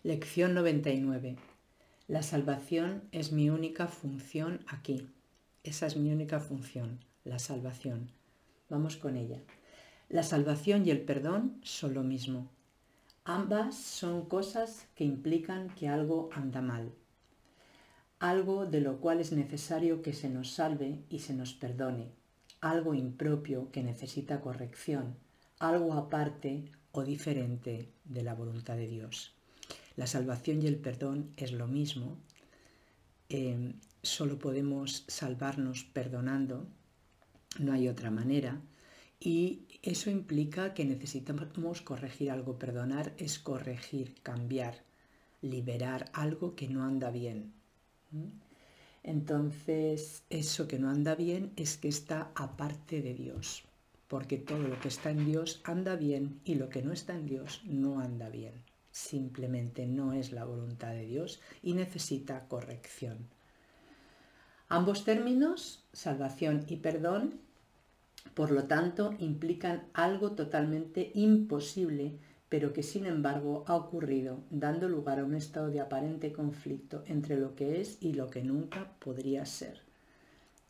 Lección 99. La salvación es mi única función aquí. Esa es mi única función, la salvación. Vamos con ella. La salvación y el perdón son lo mismo. Ambas son cosas que implican que algo anda mal. Algo de lo cual es necesario que se nos salve y se nos perdone. Algo impropio que necesita corrección. Algo aparte o diferente de la voluntad de Dios. La salvación y el perdón es lo mismo. Solo podemos salvarnos perdonando, no hay otra manera. Y eso implica que necesitamos corregir algo. Perdonar es corregir, cambiar, liberar algo que no anda bien. Entonces, eso que no anda bien es que está aparte de Dios, porque todo lo que está en Dios anda bien y lo que no está en Dios no anda bien. Simplemente no es la voluntad de Dios y necesita corrección. Ambos términos, salvación y perdón, por lo tanto, implican algo totalmente imposible, pero que sin embargo ha ocurrido, dando lugar a un estado de aparente conflicto entre lo que es y lo que nunca podría ser.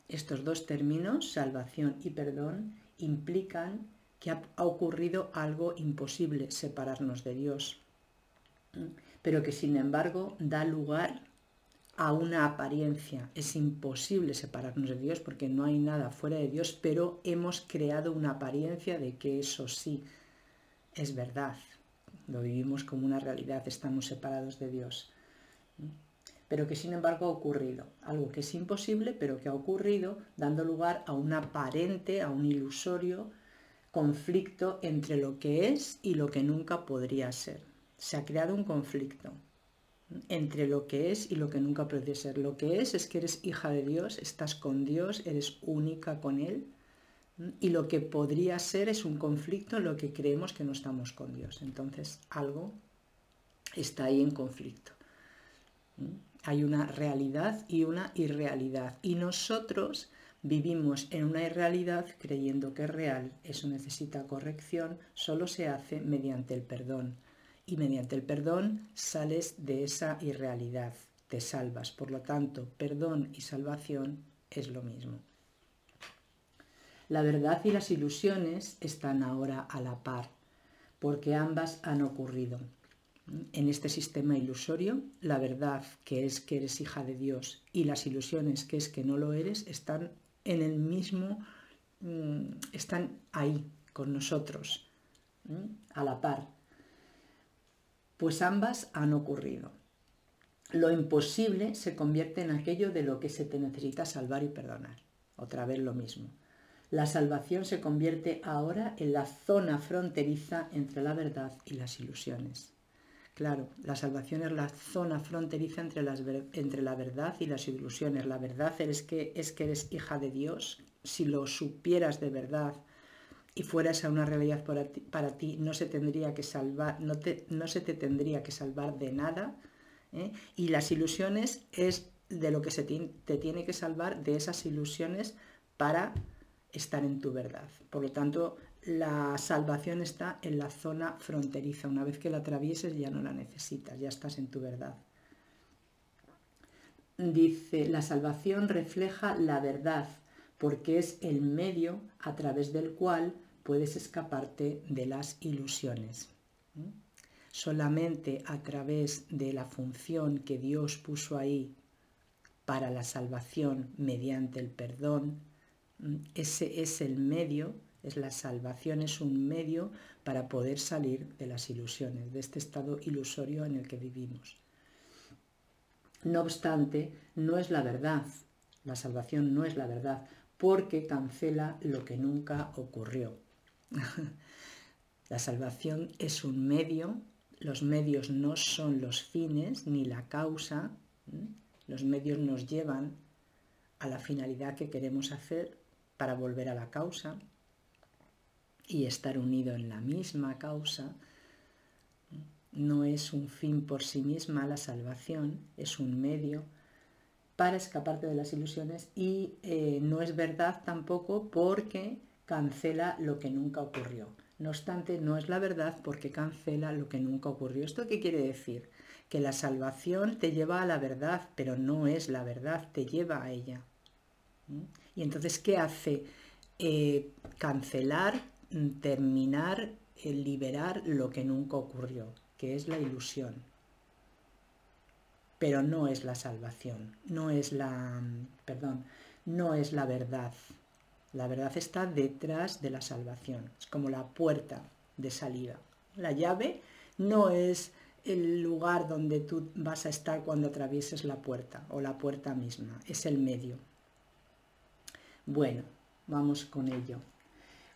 Estos dos términos, salvación y perdón, implican que ha ocurrido algo imposible, separarnos de Dios, pero que sin embargo da lugar a una apariencia. Es imposible separarnos de Dios porque no hay nada fuera de Dios, pero hemos creado una apariencia de que eso sí es verdad. Lo vivimos como una realidad, estamos separados de Dios. Pero que sin embargo ha ocurrido. Algo que es imposible, pero que ha ocurrido, dando lugar a un aparente, a un ilusorio conflicto entre lo que es y lo que nunca podría ser. Se ha creado un conflicto entre lo que es y lo que nunca puede ser. Lo que es que eres hija de Dios, estás con Dios, eres única con Él. Y lo que podría ser es un conflicto en lo que creemos que no estamos con Dios. Entonces algo está ahí en conflicto. Hay una realidad y una irrealidad. Y nosotros vivimos en una irrealidad creyendo que es real. Eso necesita corrección. Solo se hace mediante el perdón. Y mediante el perdón sales de esa irrealidad, te salvas. Por lo tanto, perdón y salvación es lo mismo. La verdad y las ilusiones están ahora a la par, porque ambas han ocurrido. En este sistema ilusorio, la verdad, que es que eres hija de Dios, y las ilusiones, que es que no lo eres, están en el mismo, están ahí con nosotros, a la par. Pues ambas han ocurrido. Lo imposible se convierte en aquello de lo que se te necesita salvar y perdonar. Otra vez lo mismo. La salvación se convierte ahora en la zona fronteriza entre la verdad y las ilusiones. Claro, la salvación es la zona fronteriza entre la verdad y las ilusiones. La verdad es que eres hija de Dios. Si lo supieras de verdad y fuera esa una realidad para ti, no se tendría que salvar, no se te tendría que salvar de nada. Y las ilusiones es de lo que te tiene que salvar, de esas ilusiones para estar en tu verdad. Por lo tanto, la salvación está en la zona fronteriza. Una vez que la atravieses ya no la necesitas, ya estás en tu verdad. Dice, la salvación refleja la verdad porque es el medio a través del cual puedes escaparte de las ilusiones. Solamente a través de la función que Dios puso ahí para la salvación mediante el perdón, ese es el medio, la salvación es un medio para poder salir de las ilusiones, de este estado ilusorio en el que vivimos. No obstante, no es la verdad, la salvación no es la verdad, porque cancela lo que nunca ocurrió. La salvación es un medio, los medios no son los fines ni la causa, los medios nos llevan a la finalidad que queremos hacer para volver a la causa y estar unido en la misma causa. No es un fin por sí misma la salvación, es un medio para escaparte de las ilusiones y no es verdad tampoco porque cancela lo que nunca ocurrió. No obstante, no es la verdad porque cancela lo que nunca ocurrió. ¿Esto qué quiere decir? Que la salvación te lleva a la verdad, pero no es la verdad, te lleva a ella. Y entonces, ¿qué hace? Cancelar, terminar, liberar lo que nunca ocurrió, que es la ilusión. Pero no es la salvación, no es la, perdón, no es la verdad. La verdad está detrás de la salvación, es como la puerta de salida. La llave no es el lugar donde tú vas a estar cuando atravieses la puerta o la puerta misma, es el medio. Bueno, vamos con ello.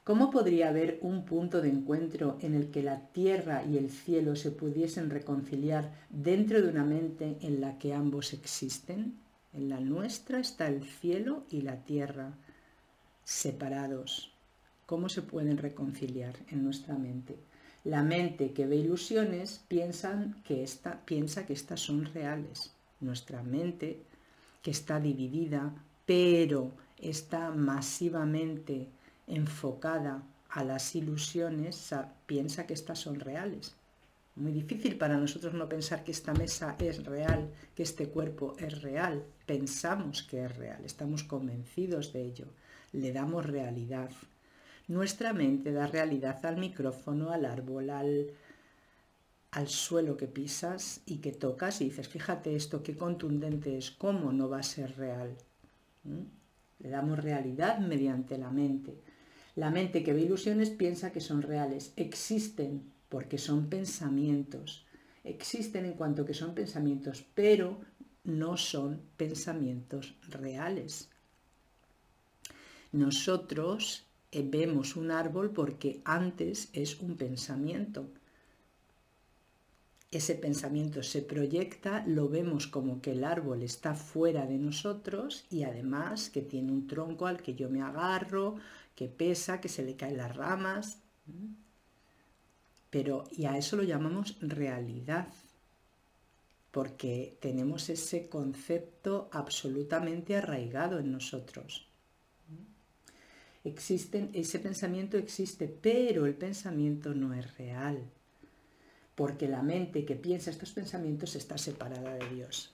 ¿Cómo podría haber un punto de encuentro en el que la tierra y el cielo se pudiesen reconciliar dentro de una mente en la que ambos existen? En la nuestra está el cielo y la tierra separados. ¿Cómo se pueden reconciliar en nuestra mente? La mente que ve ilusiones piensa que estas son reales. Nuestra mente, que está dividida, pero está masivamente enfocada a las ilusiones, piensa que estas son reales. Muy difícil para nosotros no pensar que esta mesa es real, que este cuerpo es real. Pensamos que es real, estamos convencidos de ello, le damos realidad. Nuestra mente da realidad al micrófono, al árbol, al suelo que pisas y que tocas y dices, fíjate esto, qué contundente es, ¿cómo no va a ser real? Le damos realidad mediante la mente. La mente que ve ilusiones piensa que son reales, existen porque son pensamientos, existen en cuanto que son pensamientos, pero no son pensamientos reales. Nosotros vemos un árbol porque antes es un pensamiento. Ese pensamiento se proyecta, lo vemos como que el árbol está fuera de nosotros y además que tiene un tronco al que yo me agarro, que pesa, que se le caen las ramas. Y a eso lo llamamos realidad, porque tenemos ese concepto absolutamente arraigado en nosotros. Ese pensamiento existe, pero el pensamiento no es real, porque la mente que piensa estos pensamientos está separada de Dios.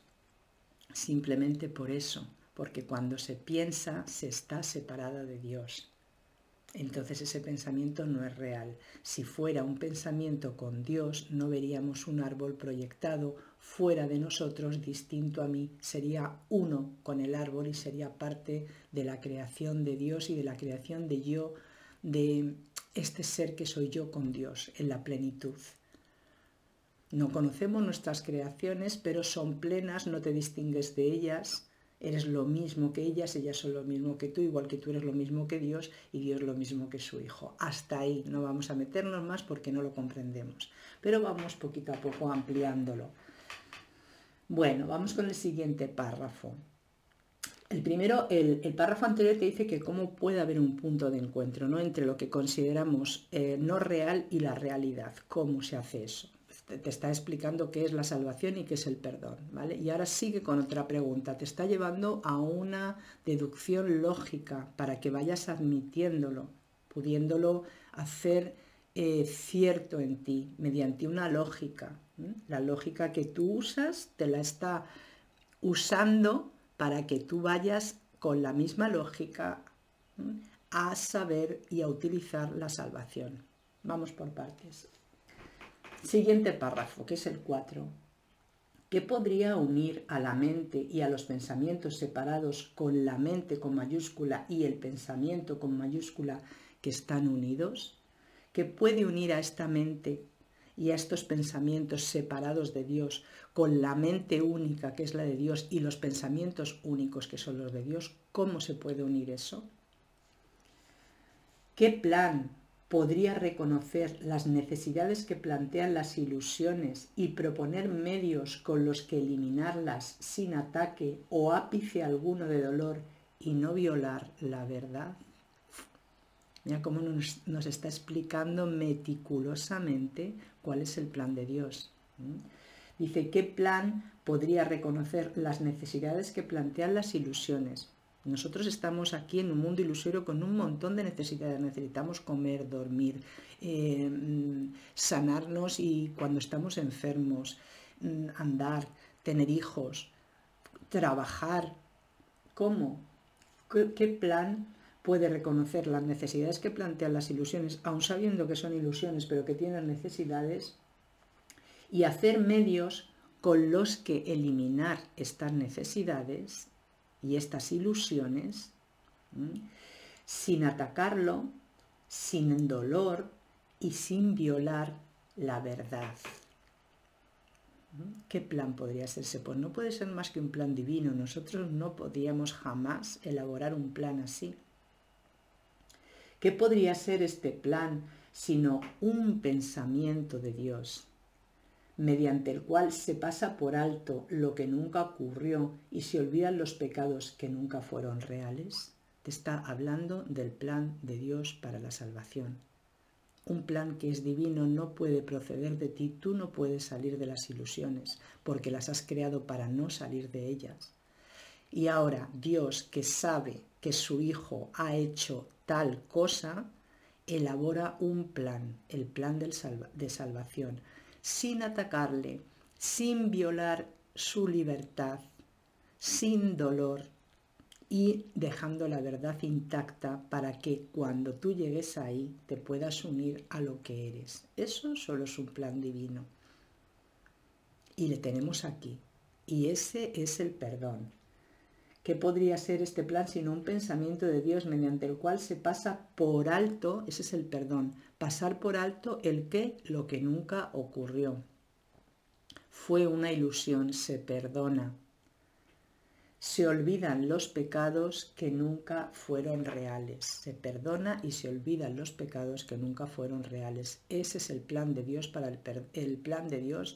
Simplemente por eso, porque cuando se piensa se está separada de Dios. Entonces ese pensamiento no es real. Si fuera un pensamiento con Dios, no veríamos un árbol proyectado fuera de nosotros, distinto a mí. Sería uno con el árbol y sería parte de la creación de Dios y de la creación de yo, de este ser que soy yo con Dios, en la plenitud. No conocemos nuestras creaciones, pero son plenas, no te distingues de ellas. Eres lo mismo que ellas son lo mismo que tú, igual que tú eres lo mismo que Dios y Dios lo mismo que su Hijo. Hasta ahí no vamos a meternos más porque no lo comprendemos, pero vamos poquito a poco ampliándolo. Bueno, vamos con el siguiente párrafo. El primero, el párrafo anterior te dice que cómo puede haber un punto de encuentro, ¿no?, entre lo que consideramos no real y la realidad. ¿Cómo se hace eso? Te está explicando qué es la salvación y qué es el perdón, ¿vale? Y ahora sigue con otra pregunta. Te está llevando a una deducción lógica para que vayas admitiéndolo, pudiéndolo hacer cierto en ti mediante una lógica. La lógica que tú usas te la está usando para que tú vayas con la misma lógica a saber y a utilizar la salvación. Vamos por partes. Siguiente párrafo, que es el 4. ¿Qué podría unir a la mente y a los pensamientos separados con la mente con mayúscula y el pensamiento con mayúscula que están unidos? ¿Qué puede unir a esta mente y a estos pensamientos separados de Dios con la mente única que es la de Dios y los pensamientos únicos que son los de Dios? ¿Cómo se puede unir eso? ¿Qué plan podría reconocer las necesidades que plantean las ilusiones y proponer medios con los que eliminarlas sin ataque o ápice alguno de dolor y no violar la verdad? Mira cómo nos está explicando meticulosamente cuál es el plan de Dios. Dice, ¿qué plan podría reconocer las necesidades que plantean las ilusiones? Nosotros estamos aquí en un mundo ilusorio con un montón de necesidades. Necesitamos comer, dormir, sanarnos y cuando estamos enfermos, andar, tener hijos, trabajar. ¿Cómo? ¿Qué plan puede reconocer las necesidades que plantean las ilusiones, aun sabiendo que son ilusiones, pero que tienen necesidades, y hacer medios con los que eliminar estas necesidades y estas ilusiones, sin atacarlo, sin dolor y sin violar la verdad? ¿Qué plan podría serse? Pues no puede ser más que un plan divino. Nosotros no podríamos jamás elaborar un plan así. ¿Qué podría ser este plan sino un pensamiento de Dios, mediante el cual se pasa por alto lo que nunca ocurrió y se olvidan los pecados que nunca fueron reales? Te está hablando del plan de Dios para la salvación. Un plan que es divino no puede proceder de ti, tú no puedes salir de las ilusiones, porque las has creado para no salir de ellas. Y ahora Dios, que sabe que su Hijo ha hecho tal cosa, elabora un plan, el plan de salvación, sin atacarle, sin violar su libertad, sin dolor, y dejando la verdad intacta para que cuando tú llegues ahí te puedas unir a lo que eres. Eso solo es un plan divino. Y le tenemos aquí. Y ese es el perdón. ¿Qué podría ser este plan sino un pensamiento de Dios mediante el cual se pasa por alto? Ese es el perdón. Pasar por alto el qué, lo que nunca ocurrió. Fue una ilusión, se perdona. Se olvidan los pecados que nunca fueron reales. Se perdona y se olvidan los pecados que nunca fueron reales. Ese es el plan de Dios para el plan de Dios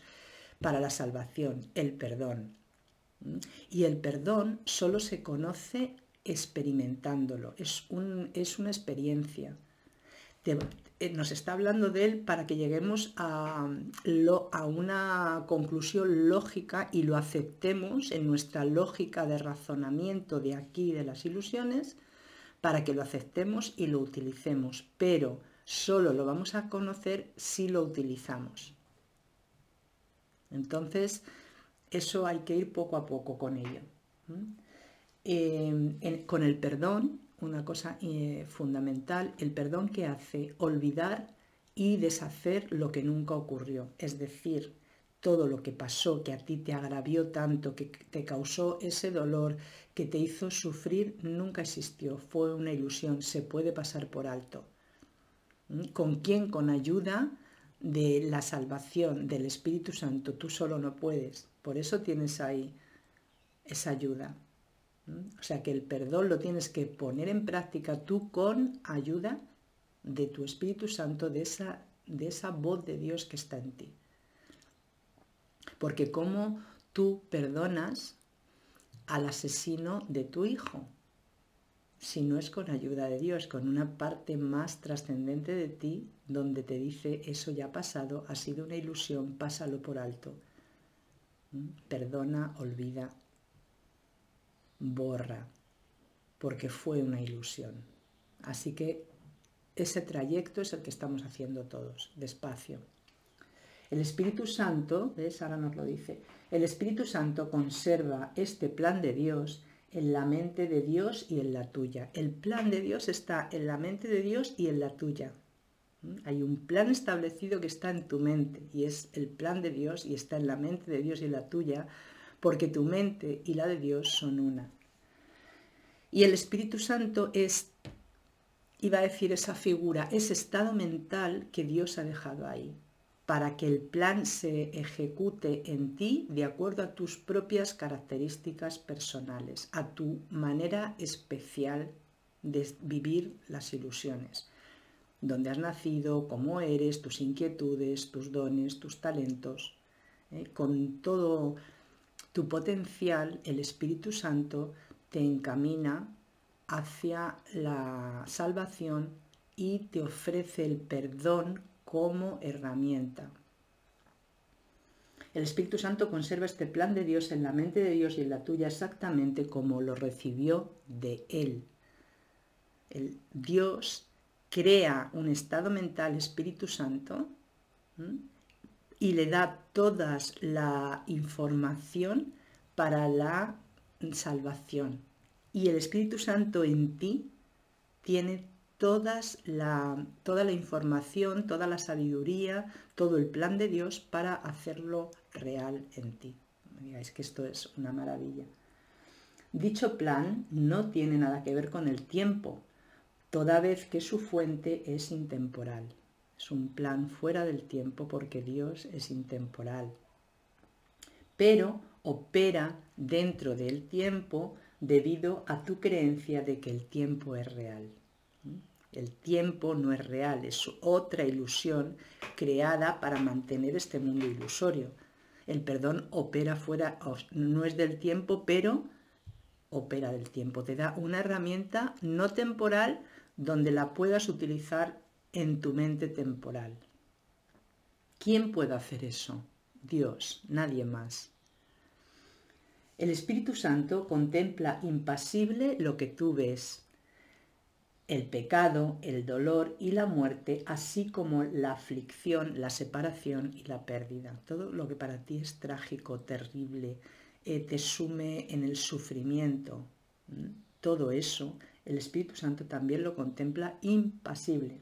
para la salvación, el perdón. Y el perdón solo se conoce experimentándolo. Es una experiencia. Nos está hablando de él para que lleguemos a una conclusión lógica y lo aceptemos en nuestra lógica de razonamiento de aquí, de las ilusiones, para que lo aceptemos y lo utilicemos. Pero solo lo vamos a conocer si lo utilizamos. Entonces, eso hay que ir poco a poco con ello. Con el perdón, una cosa fundamental, el perdón que hace olvidar y deshacer lo que nunca ocurrió. Es decir, todo lo que pasó, que a ti te agravió tanto, que te causó ese dolor, que te hizo sufrir, nunca existió. Fue una ilusión, se puede pasar por alto. ¿Con quién? Con ayuda de la salvación, del Espíritu Santo. Tú solo no puedes. Por eso tienes ahí esa ayuda. O sea que el perdón lo tienes que poner en práctica tú con ayuda de tu Espíritu Santo, de esa voz de Dios que está en ti. Porque ¿cómo tú perdonas al asesino de tu hijo? Si no es con ayuda de Dios, con una parte más trascendente de ti, donde te dice, eso ya ha pasado, ha sido una ilusión, pásalo por alto. Perdona, olvida, borra, porque fue una ilusión. Así que ese trayecto es el que estamos haciendo todos, despacio. El Espíritu Santo, ¿ves? Ahora nos lo dice, el Espíritu Santo conserva este plan de Dios en la mente de Dios y en la tuya. El plan de Dios está en la mente de Dios y en la tuya. Hay un plan establecido que está en tu mente y es el plan de Dios y está en la mente de Dios y en la tuya, porque tu mente y la de Dios son una. Y el Espíritu Santo es, iba a decir esa figura, ese estado mental que Dios ha dejado ahí, para que el plan se ejecute en ti de acuerdo a tus propias características personales, a tu manera especial de vivir las ilusiones. Dónde has nacido, cómo eres, tus inquietudes, tus dones, tus talentos. Con todo tu potencial, el Espíritu Santo te encamina hacia la salvación y te ofrece el perdón como herramienta. El Espíritu Santo conserva este plan de Dios en la mente de Dios y en la tuya exactamente como lo recibió de Él. Dios crea un estado mental, Espíritu Santo, y le da toda la información para la salvación. Y el Espíritu Santo en ti tiene toda la información, toda la sabiduría, todo el plan de Dios para hacerlo real en ti. No me digáis que esto es una maravilla. Dicho plan no tiene nada que ver con el tiempo, toda vez que su fuente es intemporal. Es un plan fuera del tiempo porque Dios es intemporal. Pero opera dentro del tiempo debido a tu creencia de que el tiempo es real. El tiempo no es real, es otra ilusión creada para mantener este mundo ilusorio. El perdón opera fuera, no es del tiempo, pero opera del tiempo. Te da una herramienta no temporal donde la puedas utilizar en tu mente temporal. ¿Quién puede hacer eso? Dios, nadie más. El Espíritu Santo contempla impasible lo que tú ves. El pecado, el dolor y la muerte, así como la aflicción, la separación y la pérdida. Todo lo que para ti es trágico, terrible, te sume en el sufrimiento. Todo eso, el Espíritu Santo también lo contempla impasible.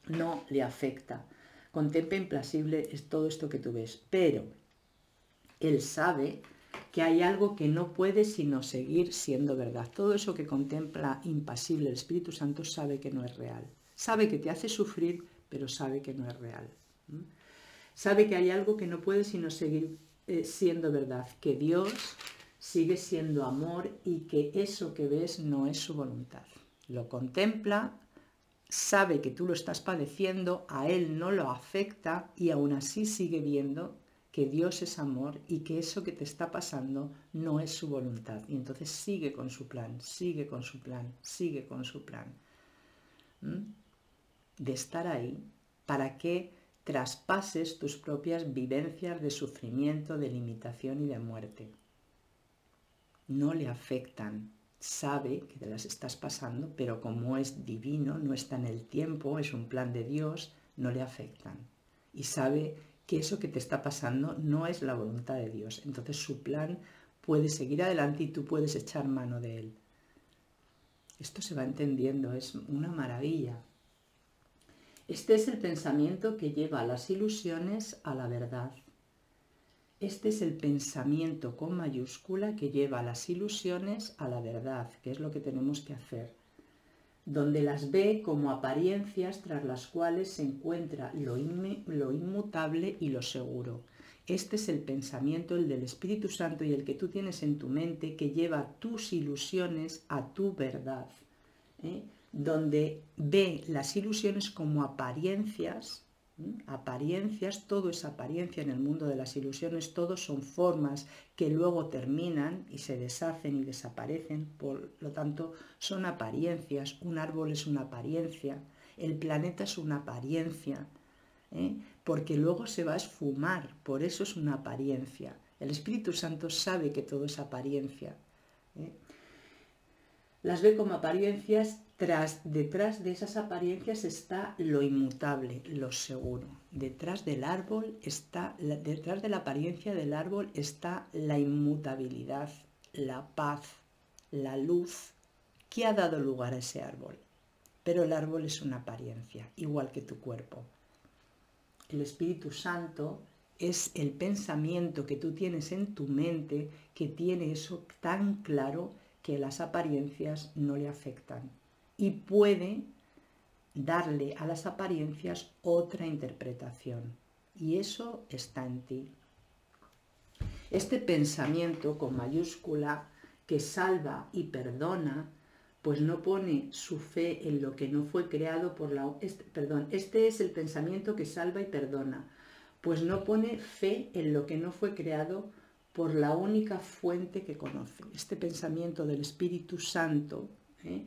No le afecta. Contempla impasible es todo esto que tú ves. Pero Él sabe que hay algo que no puede sino seguir siendo verdad. Todo eso que contempla impasible el Espíritu Santo sabe que no es real. Sabe que te hace sufrir, pero sabe que no es real. Sabe que hay algo que no puede sino seguir siendo verdad, que Dios sigue siendo amor y que eso que ves no es su voluntad. Lo contempla, sabe que tú lo estás padeciendo, a él no lo afecta y aún así sigue viendo que Dios es amor y que eso que te está pasando no es su voluntad. Y entonces sigue con su plan, sigue con su plan, sigue con su plan. De estar ahí para que traspases tus propias vivencias de sufrimiento, de limitación y de muerte. No le afectan. Sabe que te las estás pasando, pero como es divino, no está en el tiempo, es un plan de Dios, no le afectan. Y sabe que eso que te está pasando no es la voluntad de Dios. Entonces su plan puede seguir adelante y tú puedes echar mano de él. Esto se va entendiendo, es una maravilla. Este es el pensamiento que lleva las ilusiones a la verdad. Este es el pensamiento con mayúscula que lleva las ilusiones a la verdad, que es lo que tenemos que hacer, donde las ve como apariencias tras las cuales se encuentra lo inmutable y lo seguro. Este es el pensamiento, el del Espíritu Santo y el que tú tienes en tu mente, que lleva tus ilusiones a tu verdad, donde ve las ilusiones como apariencias. Apariencias, todo es apariencia en el mundo de las ilusiones, todos son formas que luego terminan y se deshacen y desaparecen, por lo tanto son apariencias. Un árbol es una apariencia, el planeta es una apariencia, porque luego se va a esfumar, por eso es una apariencia. El Espíritu Santo sabe que todo es apariencia. Las ve como apariencias, detrás de esas apariencias está lo inmutable, lo seguro. Detrás del árbol está, detrás de la apariencia del árbol está la inmutabilidad, la paz, la luz que ha dado lugar a ese árbol. Pero el árbol es una apariencia, igual que tu cuerpo. El Espíritu Santo es el pensamiento que tú tienes en tu mente que tiene eso tan claro que las apariencias no le afectan y puede darle a las apariencias otra interpretación, y eso está en ti. Este pensamiento con mayúscula que salva y perdona, pues no pone su fe en lo que no fue creado por la... Este es el pensamiento que salva y perdona, pues no pone fe en lo que no fue creado por la única fuente que conoce. Este pensamiento del Espíritu Santo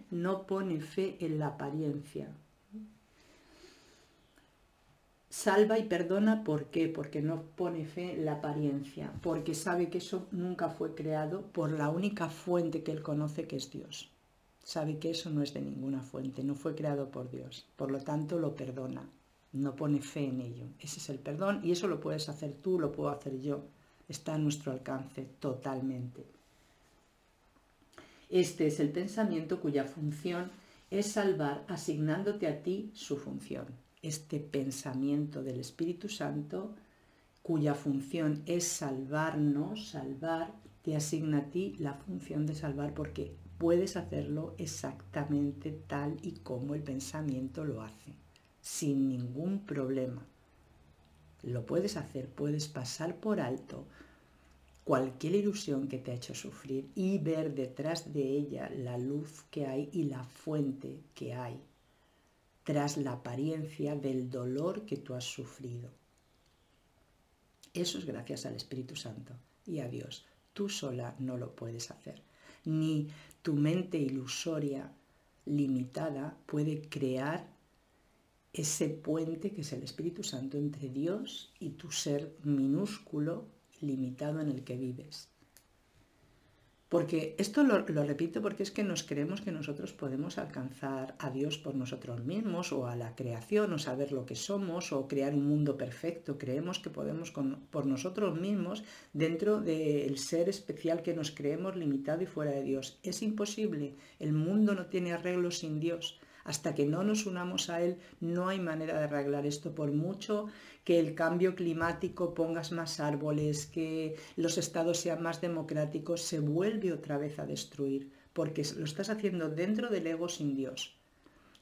no pone fe en la apariencia. Salva y perdona, ¿por qué? Porque no pone fe en la apariencia, porque sabe que eso nunca fue creado por la única fuente que él conoce, que es Dios. Sabe que eso no es de ninguna fuente, no fue creado por Dios. Por lo tanto, lo perdona, no pone fe en ello. Ese es el perdón y eso lo puedes hacer tú, lo puedo hacer yo. Está a nuestro alcance totalmente. Este es el pensamiento cuya función es salvar, asignándote a ti su función. Este pensamiento del Espíritu Santo, cuya función es salvarnos, salvar, te asigna a ti la función de salvar, porque puedes hacerlo exactamente tal y como el pensamiento lo hace, sin ningún problema. Lo puedes hacer, puedes pasar por alto cualquier ilusión que te ha hecho sufrir y ver detrás de ella la luz que hay y la fuente que hay, tras la apariencia del dolor que tú has sufrido. Eso es gracias al Espíritu Santo y a Dios. Tú sola no lo puedes hacer. Ni tu mente ilusoria, limitada, puede crear ese puente que es el Espíritu Santo entre Dios y tu ser minúsculo, limitado en el que vives. Porque esto lo repito porque es que nos creemos que nosotros podemos alcanzar a Dios por nosotros mismos o a la creación o saber lo que somos o crear un mundo perfecto. Creemos que podemos por nosotros mismos dentro del ser especial que nos creemos limitado y fuera de Dios. Es imposible. El mundo no tiene arreglo sin Dios. Hasta que no nos unamos a Él, no hay manera de arreglar esto, por mucho que el cambio climático pongas más árboles, que los estados sean más democráticos, se vuelve otra vez a destruir, porque lo estás haciendo dentro del ego sin Dios.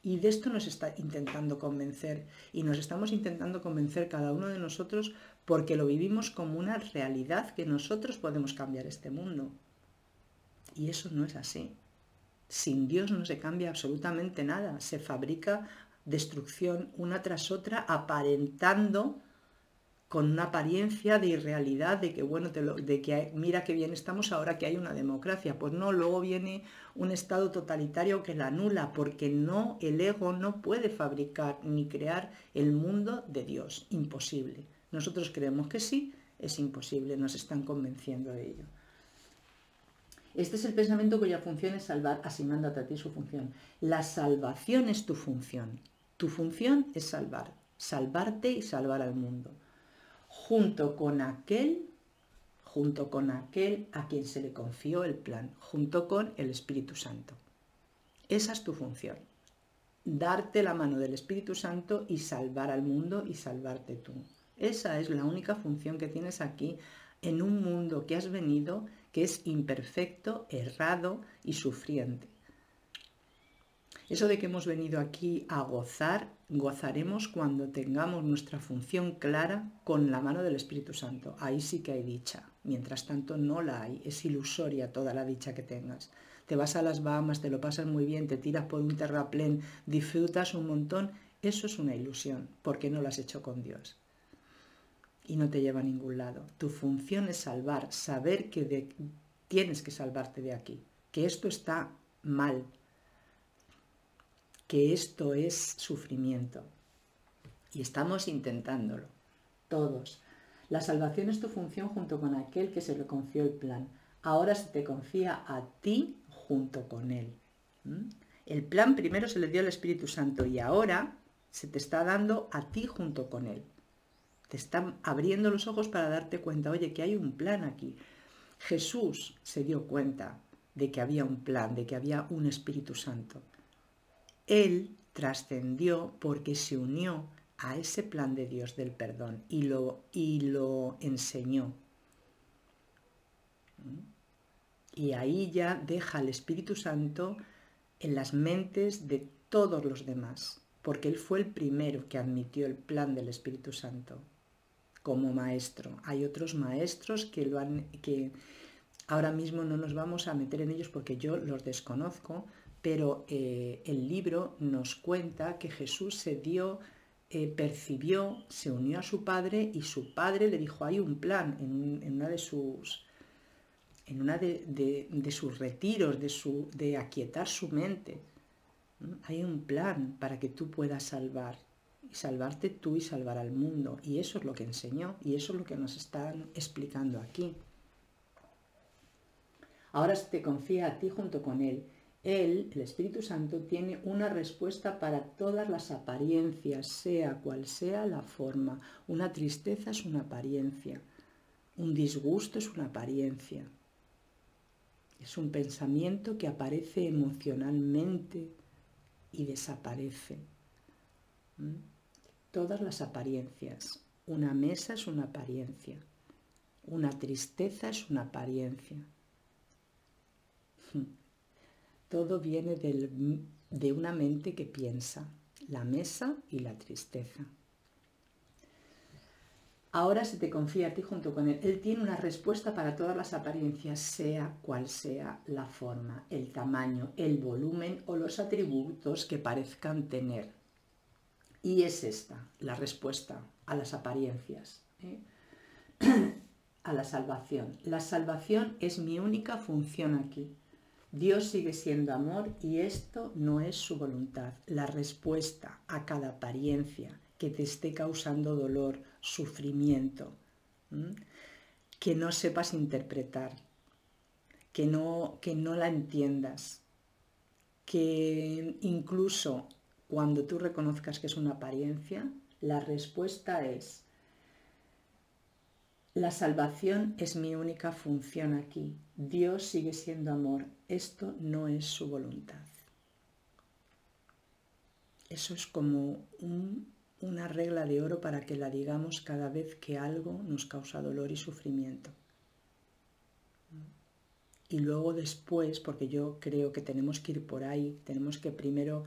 Y de esto nos está intentando convencer, y nos estamos intentando convencer cada uno de nosotros porque lo vivimos como una realidad, que nosotros podemos cambiar este mundo. Y eso no es así. Sin Dios no se cambia absolutamente nada, se fabrica destrucción una tras otra, aparentando con una apariencia de irrealidad, de que bueno, mira qué bien estamos ahora que hay una democracia. Pues no, luego viene un estado totalitario que la anula, porque no, el ego no puede fabricar ni crear el mundo de Dios, imposible. Nosotros creemos que sí, es imposible, nos están convenciendo de ello. Este es el pensamiento cuya función es salvar, asignándote a ti su función. La salvación es tu función. Tu función es salvar, salvarte y salvar al mundo. Junto con aquel a quien se le confió el plan, junto con el Espíritu Santo. Esa es tu función. Darte la mano del Espíritu Santo y salvar al mundo y salvarte tú. Esa es la única función que tienes aquí en un mundo que has venido, que es imperfecto, errado y sufriente. Eso de que hemos venido aquí a gozar, gozaremos cuando tengamos nuestra función clara con la mano del Espíritu Santo. Ahí sí que hay dicha. Mientras tanto no la hay. Es ilusoria toda la dicha que tengas. Te vas a las Bahamas, te lo pasas muy bien, te tiras por un terraplén, disfrutas un montón. Eso es una ilusión, porque no lo has hecho con Dios. Y no te lleva a ningún lado. Tu función es salvar, saber que tienes que salvarte de aquí, que esto está mal, que esto es sufrimiento. Y estamos intentándolo, todos. La salvación es tu función junto con aquel que se le confió el plan. Ahora se te confía a ti junto con él. El plan primero se le dio al Espíritu Santo y ahora se te está dando a ti junto con él. Te están abriendo los ojos para darte cuenta, oye, que hay un plan aquí. Jesús se dio cuenta de que había un plan, de que había un Espíritu Santo. Él trascendió porque se unió a ese plan de Dios del perdón y lo enseñó. Y ahí ya deja al Espíritu Santo en las mentes de todos los demás, porque Él fue el primero que admitió el plan del Espíritu Santo como maestro. Hay otros maestros que ahora mismo no nos vamos a meter en ellos porque yo los desconozco, pero el libro nos cuenta que Jesús percibió, se unió a su Padre y su Padre le dijo, hay un plan en una de sus retiros, de aquietar su mente. Hay un plan para que tú puedas salvar. y salvarte tú y salvar al mundo. Y eso es lo que enseñó y eso es lo que nos están explicando aquí. Ahora se te confía a ti junto con Él. Él, el Espíritu Santo, tiene una respuesta para todas las apariencias, sea cual sea la forma. Una tristeza es una apariencia, un disgusto es una apariencia. Es un pensamiento que aparece emocionalmente y desaparece. Todas las apariencias. Una mesa es una apariencia. Una tristeza es una apariencia. Todo viene de una mente que piensa, la mesa y la tristeza. Ahora se te confía a ti junto con Él. Él tiene una respuesta para todas las apariencias, sea cual sea la forma, el tamaño, el volumen o los atributos que parezcan tener. Y es esta la respuesta a las apariencias, a la salvación. La salvación es mi única función aquí. Dios sigue siendo amor y esto no es su voluntad. La respuesta a cada apariencia que te esté causando dolor, sufrimiento, que no sepas interpretar, que no la entiendas, que incluso cuando tú reconozcas que es una apariencia, la respuesta es: la salvación es mi única función aquí. Dios sigue siendo amor. Esto no es su voluntad. Eso es como una regla de oro para que la digamos cada vez que algo nos causa dolor y sufrimiento. Y luego después, porque yo creo que tenemos que ir por ahí, tenemos que primero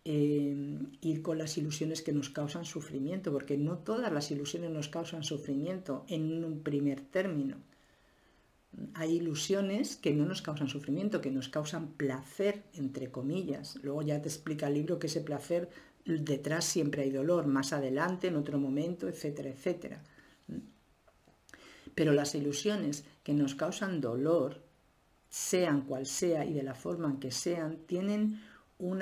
ir con las ilusiones que nos causan sufrimiento, porque no todas las ilusiones nos causan sufrimiento en un primer término. Hay ilusiones que no nos causan sufrimiento, que nos causan placer, entre comillas. Luego ya te explica el libro que ese placer, detrás siempre hay dolor, más adelante, en otro momento, etcétera, etcétera. Pero las ilusiones que nos causan dolor, sean cual sea y de la forma en que sean, tienen un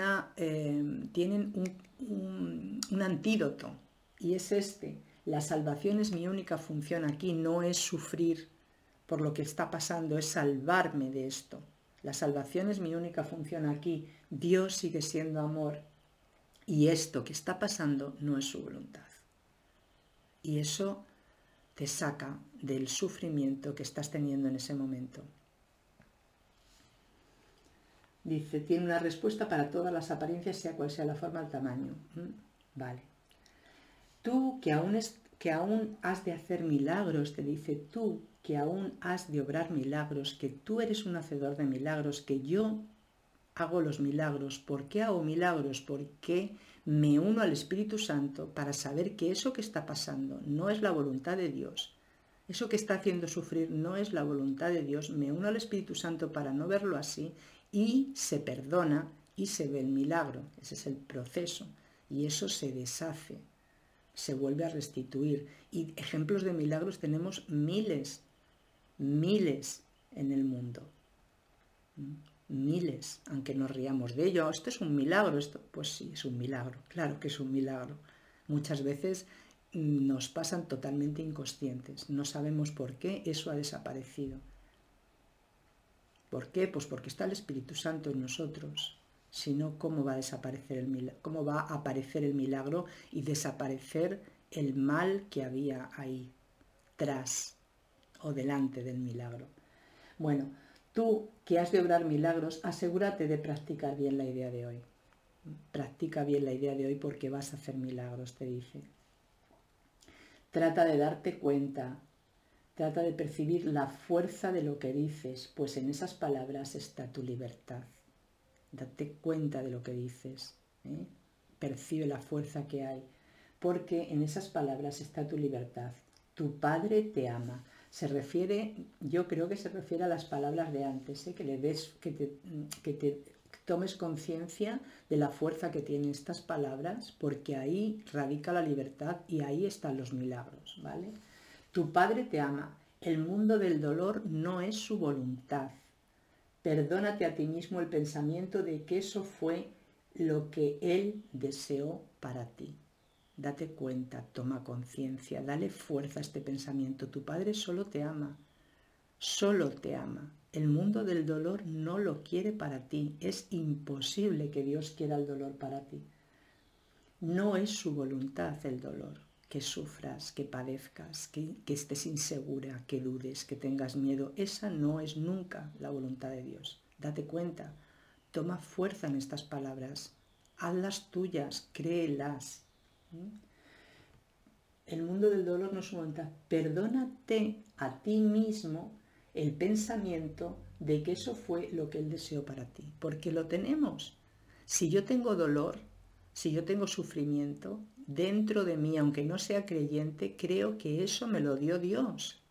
antídoto, y es este: la salvación es mi única función aquí, no es sufrir por lo que está pasando, es salvarme de esto. La salvación es mi única función aquí, Dios sigue siendo amor y esto que está pasando no es su voluntad. Y eso te saca del sufrimiento que estás teniendo en ese momento. Dice, tiene una respuesta para todas las apariencias, sea cual sea la forma, el tamaño. Vale. Tú que aún has de hacer milagros, te dice, tú que aún has de obrar milagros, que tú eres un hacedor de milagros, que yo hago los milagros. ¿Por qué hago milagros? Porque me uno al Espíritu Santo para saber que eso que está pasando no es la voluntad de Dios. Eso que está haciendo sufrir no es la voluntad de Dios. Me uno al Espíritu Santo para no verlo así y se perdona y se ve el milagro. Ese es el proceso y eso se deshace, se vuelve a restituir. Y ejemplos de milagros tenemos miles en el mundo. Miles, aunque nos riamos de ello. Esto es un milagro, esto. Pues sí, es un milagro, claro que es un milagro. Muchas veces nos pasan totalmente inconscientes, no sabemos por qué eso ha desaparecido. ¿Por qué? Pues porque está el Espíritu Santo en nosotros. Si no, ¿cómo va a desaparecer el milagro? ¿Cómo va a aparecer el milagro y desaparecer el mal que había ahí, tras o delante del milagro? Bueno, tú que has de obrar milagros, asegúrate de practicar bien la idea de hoy. Practica bien la idea de hoy porque vas a hacer milagros, te dice. Trata de darte cuenta. Trata de percibir la fuerza de lo que dices, pues en esas palabras está tu libertad. Date cuenta de lo que dices, percibe la fuerza que hay, porque en esas palabras está tu libertad. Tu Padre te ama. Se refiere, yo creo que se refiere a las palabras de antes, que le des, que te tomes conciencia de la fuerza que tienen estas palabras, porque ahí radica la libertad y ahí están los milagros, ¿vale? Tu Padre te ama. El mundo del dolor no es su voluntad. Perdónate a ti mismo el pensamiento de que eso fue lo que Él deseó para ti. Date cuenta, toma conciencia, dale fuerza a este pensamiento. Tu Padre solo te ama, solo te ama. El mundo del dolor no lo quiere para ti. Es imposible que Dios quiera el dolor para ti. No es su voluntad el dolor, que sufras, que padezcas, que estés insegura, que dudes, que tengas miedo. Esa no es nunca la voluntad de Dios. Date cuenta, toma fuerza en estas palabras, hazlas tuyas, créelas. El mundo del dolor no es su voluntad. Perdónate a ti mismo el pensamiento de que eso fue lo que Él deseó para ti, porque lo tenemos. Si yo tengo dolor, si yo tengo sufrimiento, dentro de mí, aunque no sea creyente, creo que eso me lo dio Dios.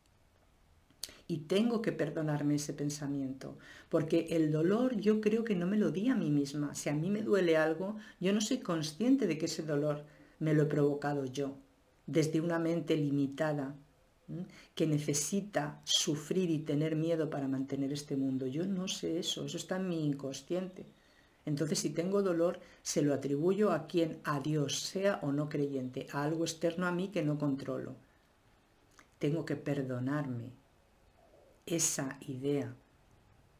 Y tengo que perdonarme ese pensamiento, porque el dolor yo creo que no me lo di a mí misma. Si a mí me duele algo, yo no soy consciente de que ese dolor me lo he provocado yo, desde una mente limitada, que necesita sufrir y tener miedo para mantener este mundo. Yo no sé eso está en mi inconsciente. Entonces, si tengo dolor, se lo atribuyo a quien, a Dios, sea o no creyente, a algo externo a mí que no controlo. Tengo que perdonarme esa idea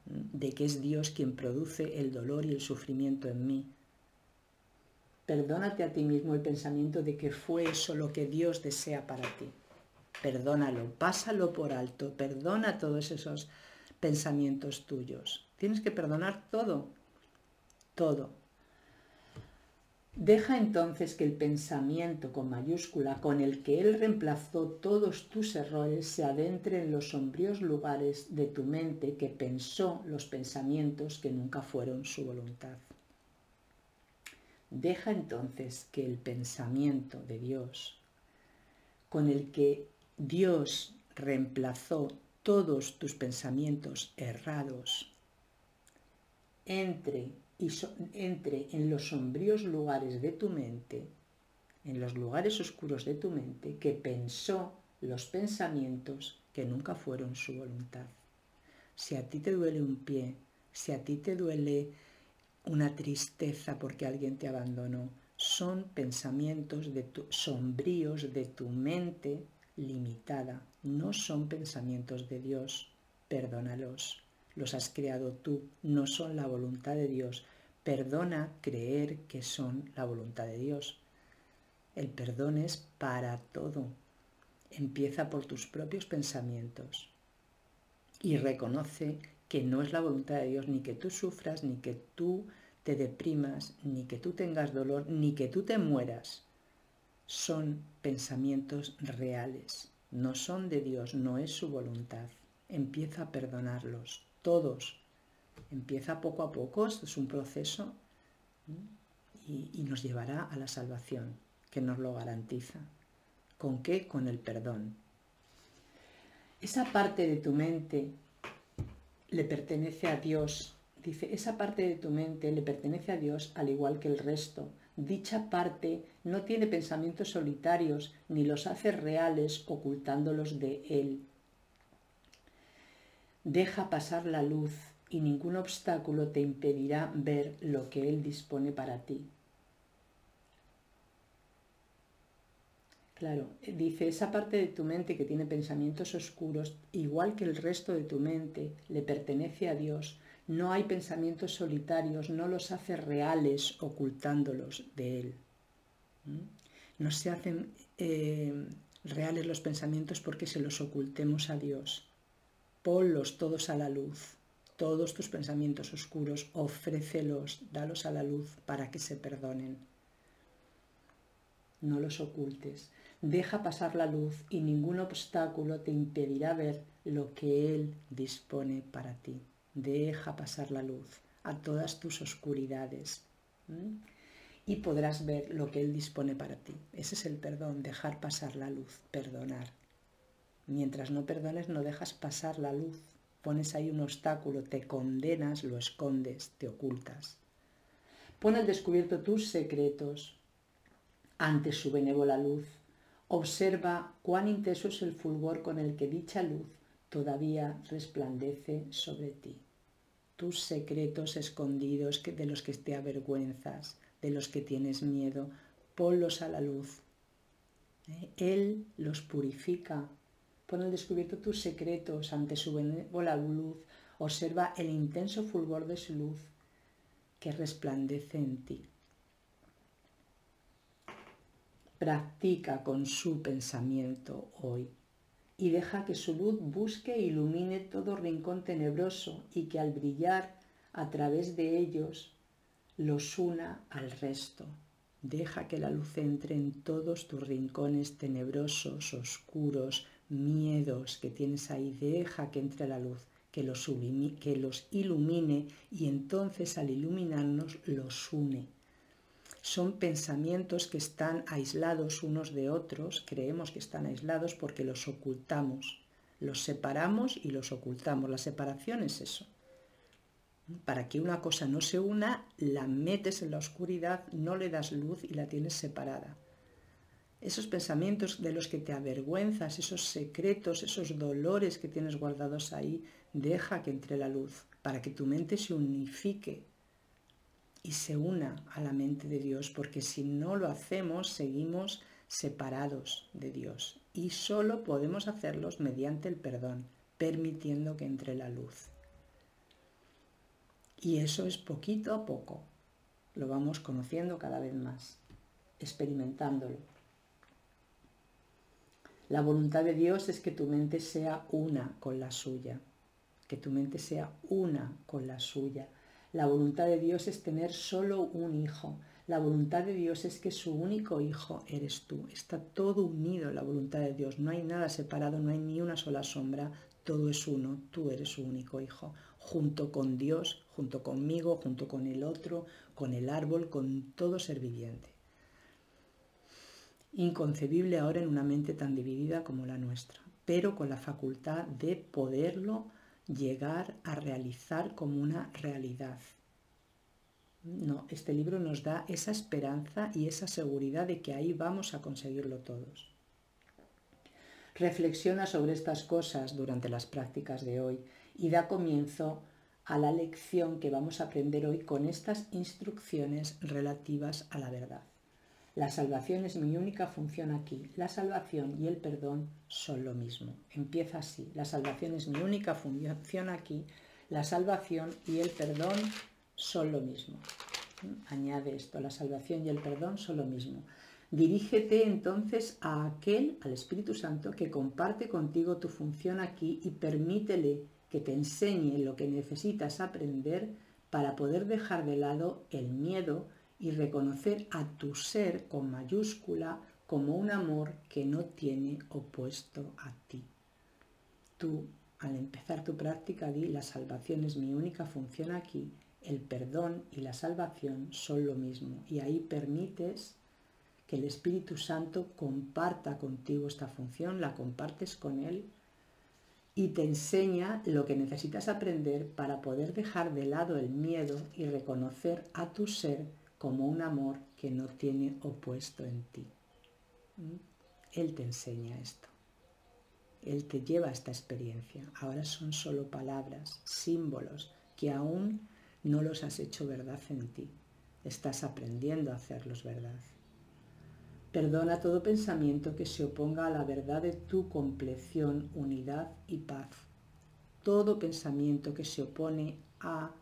de que es Dios quien produce el dolor y el sufrimiento en mí. Perdónate a ti mismo el pensamiento de que fue eso lo que Dios desea para ti. Perdónalo, pásalo por alto, perdona todos esos pensamientos tuyos. Tienes que perdonar todo, todo. Deja entonces que el pensamiento con mayúscula con el que Él reemplazó todos tus errores se adentre en los sombríos lugares de tu mente que pensó los pensamientos que nunca fueron su voluntad. Deja entonces que el pensamiento de Dios con el que Dios reemplazó todos tus pensamientos errados entre en los sombríos lugares de tu mente, en los lugares oscuros de tu mente, que pensó los pensamientos que nunca fueron su voluntad. Si a ti te duele un pie, si a ti te duele una tristeza porque alguien te abandonó, son pensamientos sombríos de tu mente limitada, no son pensamientos de Dios. Perdónalos. Los has creado tú, no son la voluntad de Dios. Perdona creer que son la voluntad de Dios. El perdón es para todo. Empieza por tus propios pensamientos y reconoce que no es la voluntad de Dios ni que tú sufras, ni que tú te deprimas, ni que tú tengas dolor, ni que tú te mueras. Son pensamientos reales, no son de Dios, no es su voluntad. Empieza a perdonarlos. Todos. Empieza poco a poco, esto es un proceso y nos llevará a la salvación, que nos lo garantiza. ¿Con qué? Con el perdón. Esa parte de tu mente le pertenece a Dios. Dice, esa parte de tu mente le pertenece a Dios al igual que el resto. Dicha parte no tiene pensamientos solitarios ni los hace reales ocultándolos de Él. Deja pasar la luz y ningún obstáculo te impedirá ver lo que Él dispone para ti. Claro, dice, esa parte de tu mente que tiene pensamientos oscuros, igual que el resto de tu mente, le pertenece a Dios. No hay pensamientos solitarios, no los hace reales ocultándolos de Él. No se hacen reales los pensamientos porque se los ocultemos a Dios. Ponlos todos a la luz, todos tus pensamientos oscuros, ofrécelos, dalos a la luz para que se perdonen. No los ocultes. Deja pasar la luz y ningún obstáculo te impedirá ver lo que Él dispone para ti. Deja pasar la luz a todas tus oscuridades y podrás ver lo que Él dispone para ti. Ese es el perdón, dejar pasar la luz, perdonar. Mientras no perdones, no dejas pasar la luz. Pones ahí un obstáculo, te condenas, lo escondes, te ocultas. Pon al descubierto tus secretos ante su benévola luz. Observa cuán intenso es el fulgor con el que dicha luz todavía resplandece sobre ti. Tus secretos escondidos de los que te avergüenzas, de los que tienes miedo, ponlos a la luz, Él los purifica. Pon al descubierto tus secretos ante su benévola luz. Observa el intenso fulgor de su luz que resplandece en ti. Practica con su pensamiento hoy y deja que su luz busque e ilumine todo rincón tenebroso y que al brillar a través de ellos los una al resto. Deja que la luz entre en todos tus rincones tenebrosos, oscuros, miedos que tienes ahí. Deja que entre la luz, que los ilumine y entonces al iluminarnos los une. Son pensamientos que están aislados unos de otros, creemos que están aislados porque los ocultamos, los separamos y los ocultamos. La separación es eso. Para que una cosa no se una, la metes en la oscuridad, no le das luz y la tienes separada. Esos pensamientos de los que te avergüenzas, esos secretos, esos dolores que tienes guardados ahí, deja que entre la luz para que tu mente se unifique y se una a la mente de Dios, porque si no lo hacemos, seguimos separados de Dios y solo podemos hacerlos mediante el perdón, permitiendo que entre la luz. Y eso es poquito a poco, lo vamos conociendo cada vez más, experimentándolo. La voluntad de Dios es que tu mente sea una con la suya, que tu mente sea una con la suya. La voluntad de Dios es tener solo un hijo. La voluntad de Dios es que su único hijo eres tú. Está todo unido en la voluntad de Dios. No hay nada separado, no hay ni una sola sombra. Todo es uno. Tú eres su único hijo. Junto con Dios, junto conmigo, junto con el otro, con el árbol, con todo ser viviente. Inconcebible ahora en una mente tan dividida como la nuestra, pero con la facultad de poderlo llegar a realizar como una realidad. No, este libro nos da esa esperanza y esa seguridad de que ahí vamos a conseguirlo todos. Reflexiona sobre estas cosas durante las prácticas de hoy y da comienzo a la lección que vamos a aprender hoy con estas instrucciones relativas a la verdad. La salvación es mi única función aquí. La salvación y el perdón son lo mismo. Empieza así. La salvación es mi única función aquí. La salvación y el perdón son lo mismo. Añade esto. La salvación y el perdón son lo mismo. Dirígete entonces a aquel, al Espíritu Santo, que comparte contigo tu función aquí y permítele que te enseñe lo que necesitas aprender para poder dejar de lado el miedo y reconocer a tu ser con mayúscula como un amor que no tiene opuesto a ti. Tú, al empezar tu práctica, di: la salvación es mi única función aquí, el perdón y la salvación son lo mismo. Y ahí permites que el Espíritu Santo comparta contigo esta función, la compartes con Él y te enseña lo que necesitas aprender para poder dejar de lado el miedo y reconocer a tu ser como un amor que no tiene opuesto en ti. Él te enseña esto. Él te lleva a esta experiencia. Ahora son solo palabras, símbolos, que aún no los has hecho verdad en ti. Estás aprendiendo a hacerlos verdad. Perdona todo pensamiento que se oponga a la verdad de tu compleción, unidad y paz. Todo pensamiento que se opone a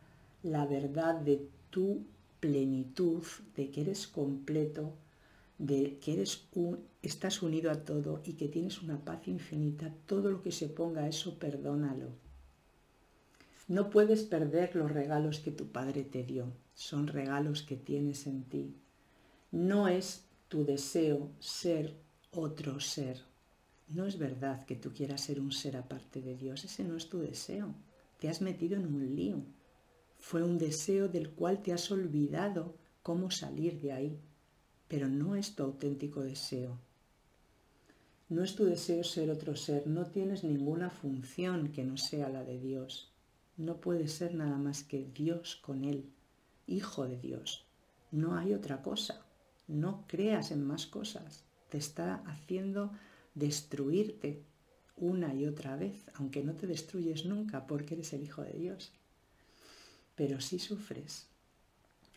la verdad de tu plenitud, de que eres completo, de que estás unido a todo y que tienes una paz infinita, todo lo que se oponga a eso, perdónalo. No puedes perder los regalos que tu Padre te dio, son regalos que tienes en ti. No es tu deseo ser otro ser. No es verdad que tú quieras ser un ser aparte de Dios, ese no es tu deseo. Te has metido en un lío. Fue un deseo del cual te has olvidado cómo salir de ahí, pero no es tu auténtico deseo. No es tu deseo ser otro ser, no tienes ninguna función que no sea la de Dios. No puedes ser nada más que Dios con Él, Hijo de Dios. No hay otra cosa. No creas en más cosas. Te está haciendo destruirte una y otra vez, aunque no te destruyes nunca porque eres el Hijo de Dios. Pero sí sufres.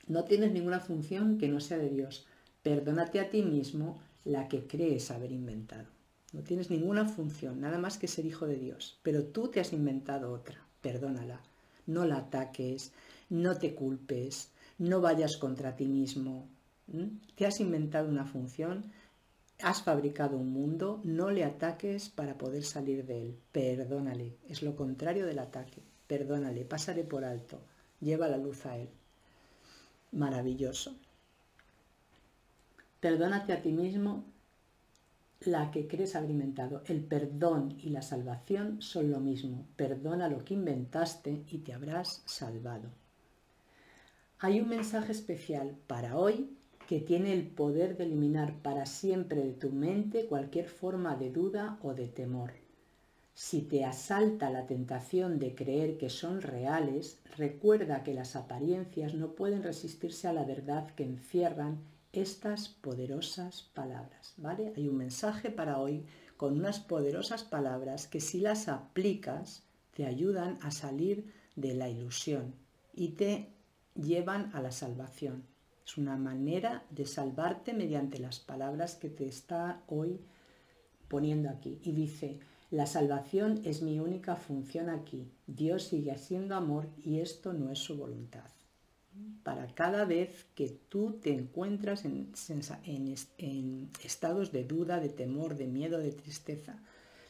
No tienes ninguna función que no sea de Dios. Perdónate a ti mismo la que crees haber inventado. No tienes ninguna función, nada más que ser hijo de Dios, pero tú te has inventado otra. Perdónala, no la ataques, no te culpes, no vayas contra ti mismo. Te has inventado una función, has fabricado un mundo, no le ataques para poder salir de él. Perdónale, es lo contrario del ataque. Perdónale, pásale por alto, lleva la luz a él. Maravilloso. Perdónate a ti mismo la que crees haber inventado. El perdón y la salvación son lo mismo. Perdona lo que inventaste y te habrás salvado. Hay un mensaje especial para hoy que tiene el poder de eliminar para siempre de tu mente cualquier forma de duda o de temor. Si te asalta la tentación de creer que son reales, recuerda que las apariencias no pueden resistirse a la verdad que encierran estas poderosas palabras, ¿vale? Hay un mensaje para hoy con unas poderosas palabras que si las aplicas te ayudan a salir de la ilusión y te llevan a la salvación. Es una manera de salvarte mediante las palabras que te está hoy poniendo aquí. Y dice: la salvación es mi única función aquí. Dios sigue siendo amor y esto no es su voluntad. Para cada vez que tú te encuentras en estados de duda, de temor, de miedo, de tristeza,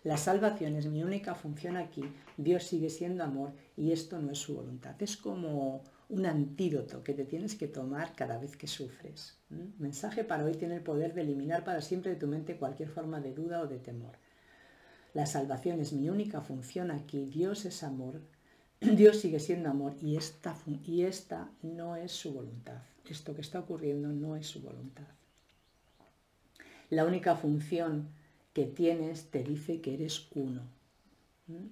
la salvación es mi única función aquí. Dios sigue siendo amor y esto no es su voluntad. Es como un antídoto que te tienes que tomar cada vez que sufres. Mensaje para hoy tiene el poder de eliminar para siempre de tu mente cualquier forma de duda o de temor. La salvación es mi única función aquí. Dios es amor. Dios sigue siendo amor y esta no es su voluntad. Esto que está ocurriendo no es su voluntad. La única función que tienes te dice que eres uno.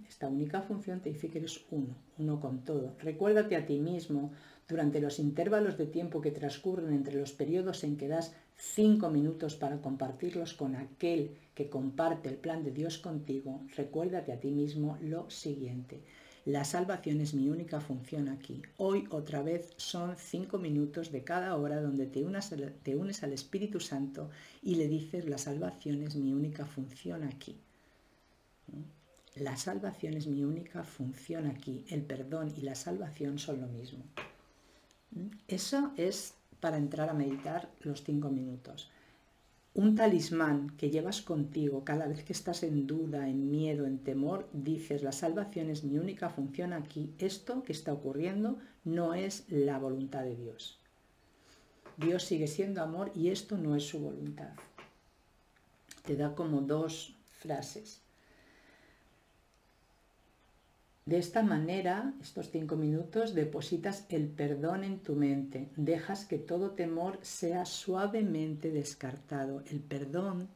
Esta única función te dice que eres uno con todo. Recuérdate a ti mismo durante los intervalos de tiempo que transcurren entre los periodos en que das 5 minutos para compartirlos con aquel que comparte el plan de Dios contigo. Recuérdate a ti mismo lo siguiente: la salvación es mi única función aquí. Hoy otra vez son 5 minutos de cada hora donde te unes al Espíritu Santo y le dices: la salvación es mi única función aquí. La salvación es mi única función aquí. El perdón y la salvación son lo mismo. Eso es para entrar a meditar los 5 minutos. Un talismán que llevas contigo cada vez que estás en duda, en miedo, en temor, dices: la salvación es mi única función aquí. Esto que está ocurriendo no es la voluntad de Dios. Dios sigue siendo amor y esto no es su voluntad. Te da como 2 frases. De esta manera, estos 5 minutos, depositas el perdón en tu mente. Dejas que todo temor sea suavemente descartado. El perdón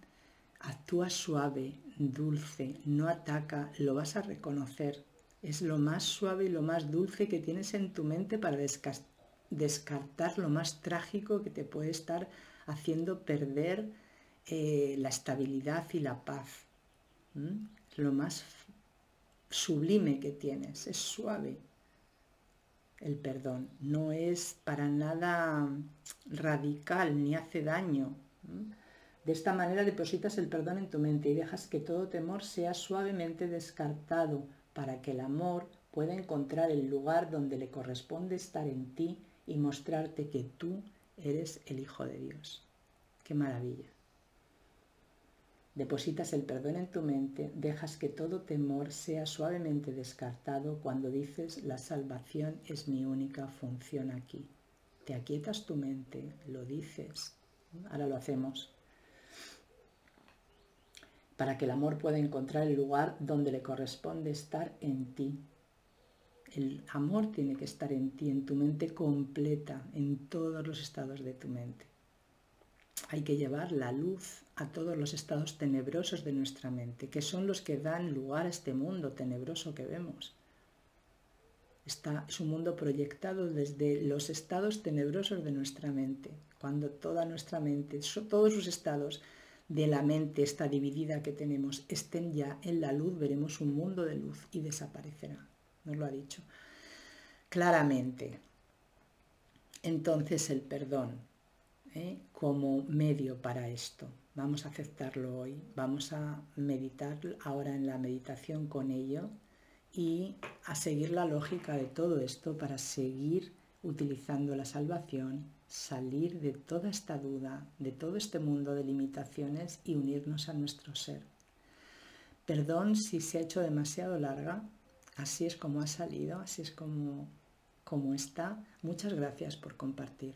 actúa suave, dulce, no ataca, lo vas a reconocer. Es lo más suave y lo más dulce que tienes en tu mente para descartar lo más trágico que te puede estar haciendo perder la estabilidad y la paz. Lo más sublime que tienes, es suave. El perdón no es para nada radical ni hace daño. De esta manera depositas el perdón en tu mente y dejas que todo temor sea suavemente descartado para que el amor pueda encontrar el lugar donde le corresponde estar en ti y mostrarte que tú eres el Hijo de Dios. ¡Qué maravilla! Depositas el perdón en tu mente, dejas que todo temor sea suavemente descartado cuando dices: la salvación es mi única función aquí. Te aquietas tu mente, lo dices. Ahora lo hacemos. Para que el amor pueda encontrar el lugar donde le corresponde estar en ti. El amor tiene que estar en ti, en tu mente completa, en todos los estados de tu mente. Hay que llevar la luz a todos los estados tenebrosos de nuestra mente, que son los que dan lugar a este mundo tenebroso que vemos. Es un mundo proyectado desde los estados tenebrosos de nuestra mente. Cuando toda nuestra mente, todos los estados de la mente, esta dividida que tenemos, estén ya en la luz, veremos un mundo de luz y desaparecerá. Nos lo ha dicho claramente. Entonces el perdón como medio para esto. Vamos a aceptarlo hoy, vamos a meditar ahora en la meditación con ello y a seguir la lógica de todo esto para seguir utilizando la salvación, salir de toda esta duda, de todo este mundo de limitaciones y unirnos a nuestro ser. Perdón si se ha hecho demasiado larga, así es como ha salido, así es como está. Muchas gracias por compartir.